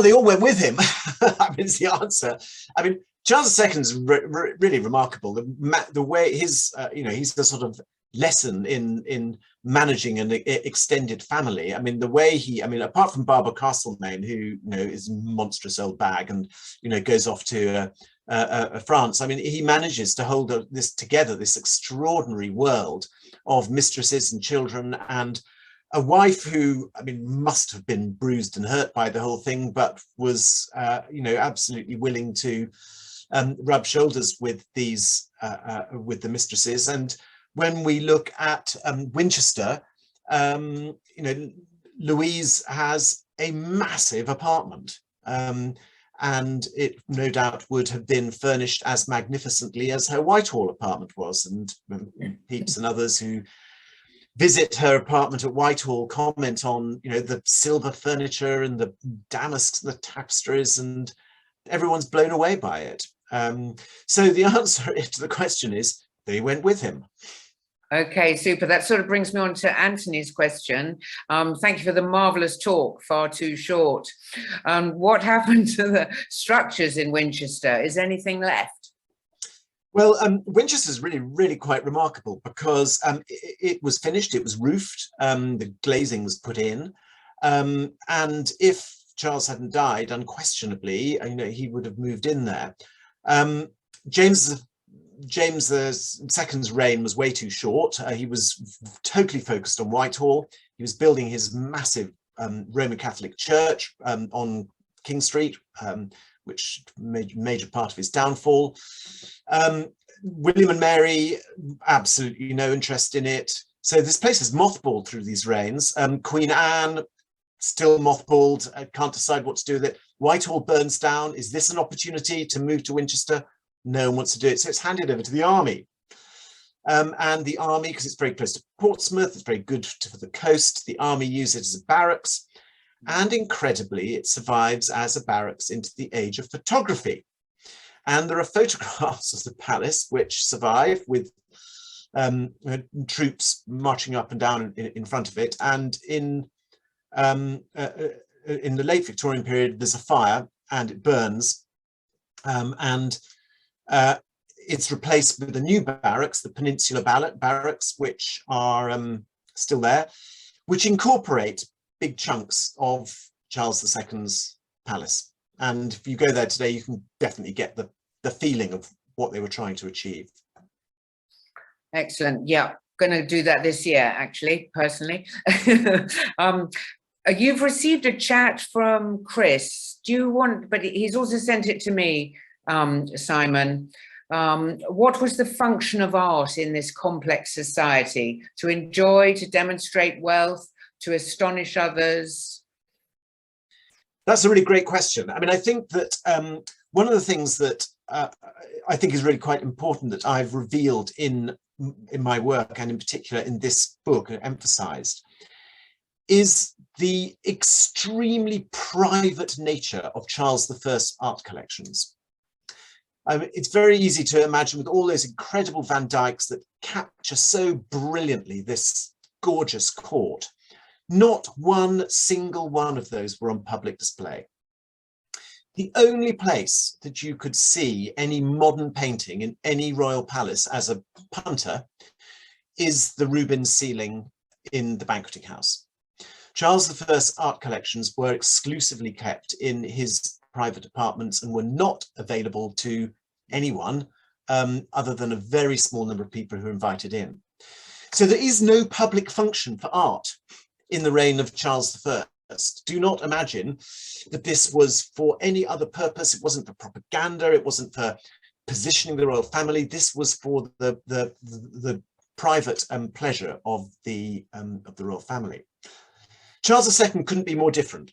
they all went with him. I mean, it's the answer. I mean, Charles II is really remarkable. The way his, he's the sort of lesson in managing an extended family. I mean, the way apart from Barbara Castlemaine, who is a monstrous old bag and goes off to France. I mean, he manages to hold this together, this extraordinary world of mistresses and children, and a wife who, I mean, must have been bruised and hurt by the whole thing, but was, absolutely willing to rub shoulders with these, with the mistresses. And when we look at Winchester, Louise has a massive apartment. and it no doubt would have been furnished as magnificently as her Whitehall apartment was. And Pepys and others who visit her apartment at Whitehall comment on, you know, the silver furniture and the damasks and the tapestries, and everyone's blown away by it. So the answer to the question is they went with him. Okay, super. That sort of brings me on to Anthony's question. Thank you for the marvellous talk, far too short. What happened to the structures in Winchester? Is anything left? Well, Winchester is really quite remarkable because it was finished, it was roofed, the glazing was put in, and if Charles hadn't died, unquestionably, you know, he would have moved in there. James II's reign was way too short. He was totally focused on Whitehall. He was building his massive Roman Catholic church on King Street, which major part of his downfall. William and Mary, absolutely no interest in it. So this place is mothballed through these reigns. Queen Anne, still mothballed, can't decide what to do with it. Whitehall burns down. Is this an opportunity to move to Winchester? No one wants to do it, so it's handed over to the army. And the army, because it's very close to Portsmouth, it's very good for the coast, the army use it as a barracks, and incredibly, it survives as a barracks into the age of photography. And there are photographs of the palace which survive with troops marching up and down in front of it. And in the late Victorian period, there's a fire and it burns. It's replaced with the new barracks, the Peninsular Barracks, which are still there, which incorporate big chunks of Charles II's palace. And if you go there today, you can definitely get the feeling of what they were trying to achieve. Excellent. Yeah, going to do that this year, actually, personally. You've received a chat from Chris. Do you want, but he's also sent it to me, Simon. What was the function of art in this complex society? To enjoy, to demonstrate wealth, to astonish others? That's a really great question. I mean, I think that one of the things that I think is really quite important that I've revealed in my work, and in particular in this book, emphasized, is the extremely private nature of Charles I's art collections. It's very easy to imagine with all those incredible Van Dycks that capture so brilliantly this gorgeous court. Not one single one of those were on public display. The only place that you could see any modern painting in any royal palace as a punter is the Rubens ceiling in the banqueting house. Charles I's art collections were exclusively kept in his private apartments and were not available to anyone other than a very small number of people who were invited in. So there is no public function for art in the reign of Charles I. Do not imagine that this was for any other purpose. It wasn't for propaganda. It wasn't for positioning the royal family. This was for the private pleasure of the royal family. Charles II couldn't be more different.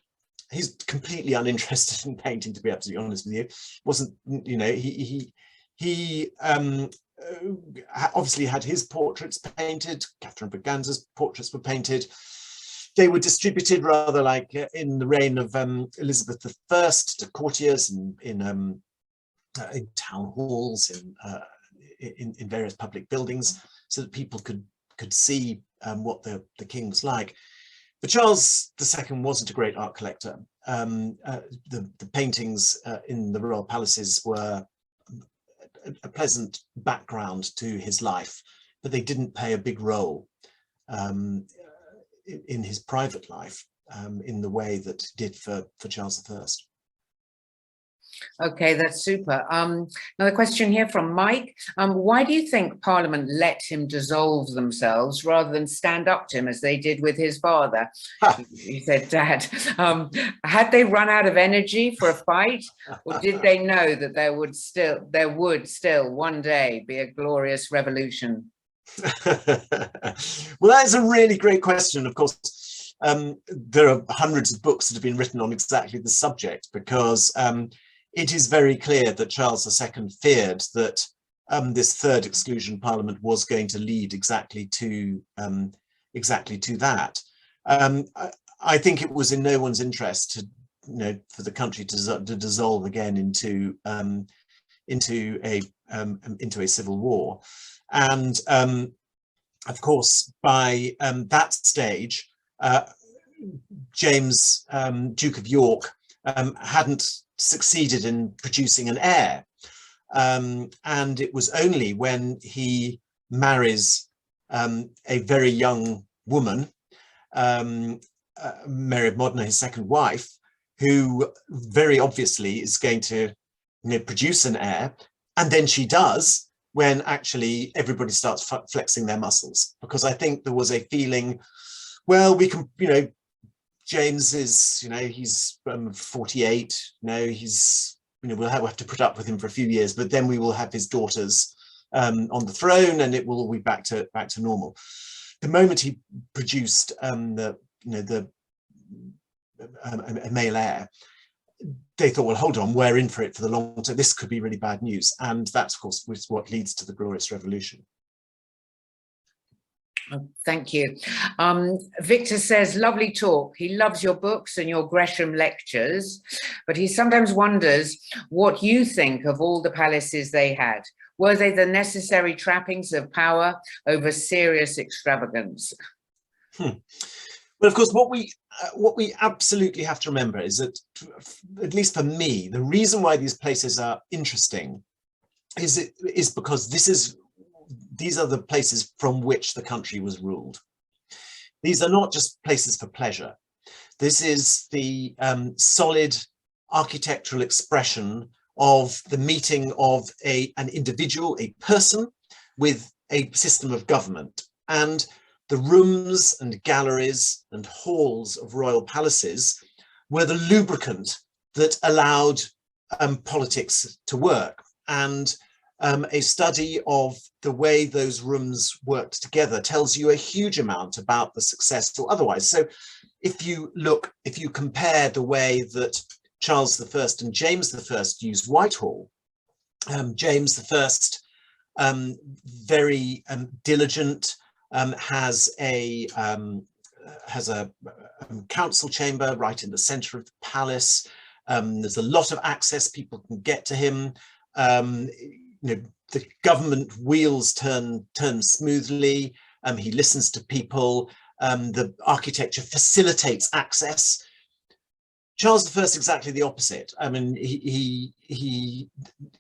He's completely uninterested in painting, to be absolutely honest with you. Wasn't, you know, he obviously had his portraits painted. Catherine Braganza's portraits were painted. They were distributed rather like in the reign of Elizabeth I to courtiers in town halls, in various public buildings, so that people could see what the king was like. But Charles II wasn't a great art collector. The paintings in the royal palaces were a pleasant background to his life, but they didn't play a big role in his private life in the way that did for Charles I. Okay, that's super. Another question here from Mike. Why do you think Parliament let him dissolve themselves rather than stand up to him as they did with his father? He said, Dad, had they run out of energy for a fight, or did they know that there would still one day be a glorious revolution? Well, that is a really great question. Of course, there are hundreds of books that have been written on exactly the subject, because it is very clear that Charles II feared that this third exclusion parliament was going to lead exactly to that. I think it was in no one's interest to, for the country to dissolve again into a civil war, and of course by that stage, James, Duke of York, hadn't succeeded in producing an heir. And it was only when he marries a very young woman, Mary of Modena, his second wife, who very obviously is going to produce an heir. And then she does, when actually everybody starts flexing their muscles. Because I think there was a feeling, well, we can, James is, he's 48, he's, we'll have to put up with him for a few years, but then we will have his daughters on the throne, and it will all be back to normal. The moment he produced a male heir, they thought, well, hold on, we're in for it for the long term. This could be really bad news, and that's, of course, what leads to the Glorious Revolution. Thank you. Victor says, lovely talk. He loves your books and your Gresham lectures, but he sometimes wonders what you think of all the palaces they had. Were they the necessary trappings of power over serious extravagance? Well, of course, what we absolutely have to remember is that, at least for me, the reason why these places are interesting is because these are the places from which the country was ruled. These are not just places for pleasure. This is the solid architectural expression of the meeting of an individual, a person, with a system of government. And the rooms and galleries and halls of royal palaces were the lubricant that allowed politics to work. And a study of the way those rooms worked together tells you a huge amount about the success or otherwise. So if you compare the way that Charles I and James I used Whitehall, James I, very diligent, has a council chamber right in the center of the palace. There's a lot of access, people can get to him. The government wheels turn smoothly. He listens to people. The architecture facilitates access. Charles I exactly the opposite. I mean, he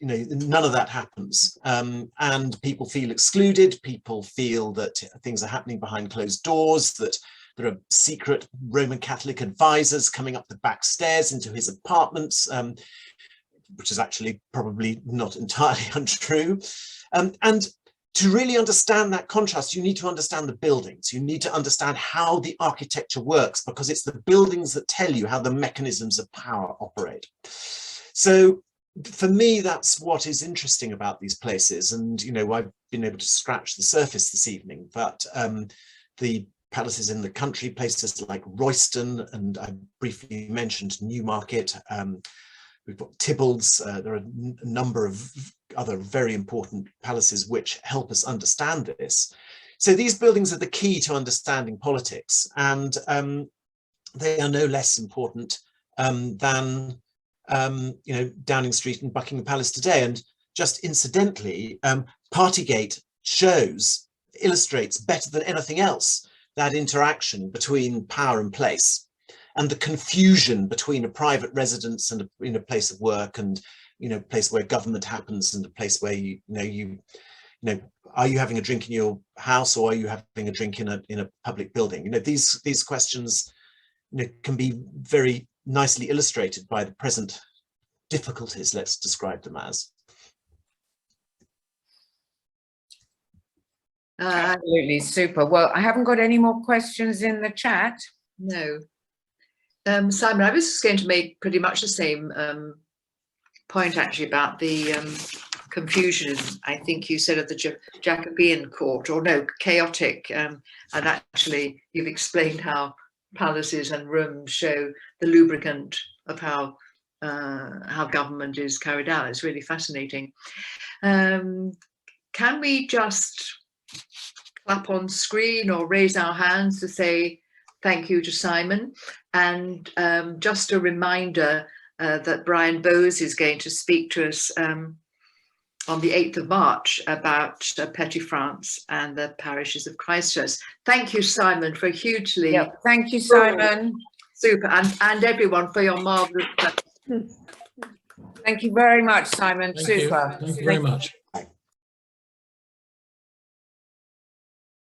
none of that happens, and people feel excluded. People feel that things are happening behind closed doors. That there are secret Roman Catholic advisors coming up the back stairs into his apartments. Which is actually probably not entirely untrue. And to really understand that contrast, you need to understand the buildings. You need to understand how the architecture works, because it's the buildings that tell you how the mechanisms of power operate. So for me, that's what is interesting about these places. And, I've been able to scratch the surface this evening, but the palaces in the country, places like Royston, and I briefly mentioned Newmarket, we've got Tybbalds, there are a number of other very important palaces which help us understand this. So these buildings are the key to understanding politics, and they are no less important than Downing Street and Buckingham Palace today. And just incidentally, Partygate illustrates better than anything else that interaction between power and place, and the confusion between a private residence and a place of work, and a place where government happens, and a place where are you having a drink in your house, or are you having a drink in a public building? These questions can be very nicely illustrated by the present difficulties, let's describe them as. Absolutely, super. Well, I haven't got any more questions in the chat. No. Simon, I was just going to make pretty much the same point actually about the confusion, I think you said, of the Jacobean Court, or no, chaotic, and actually you've explained how palaces and rooms show the lubricant of how how government is carried out. It's really fascinating. Can we just clap on screen or raise our hands to say thank you to Simon? And just a reminder that Brian Bowes is going to speak to us on the 8th of March about Petty France and the parishes of Christchurch. Thank you, Simon, for hugely... Yeah, thank you, Simon. Super, and everyone for your marvellous... Thank you very much, Simon. Thank you. Super. Thank you very much.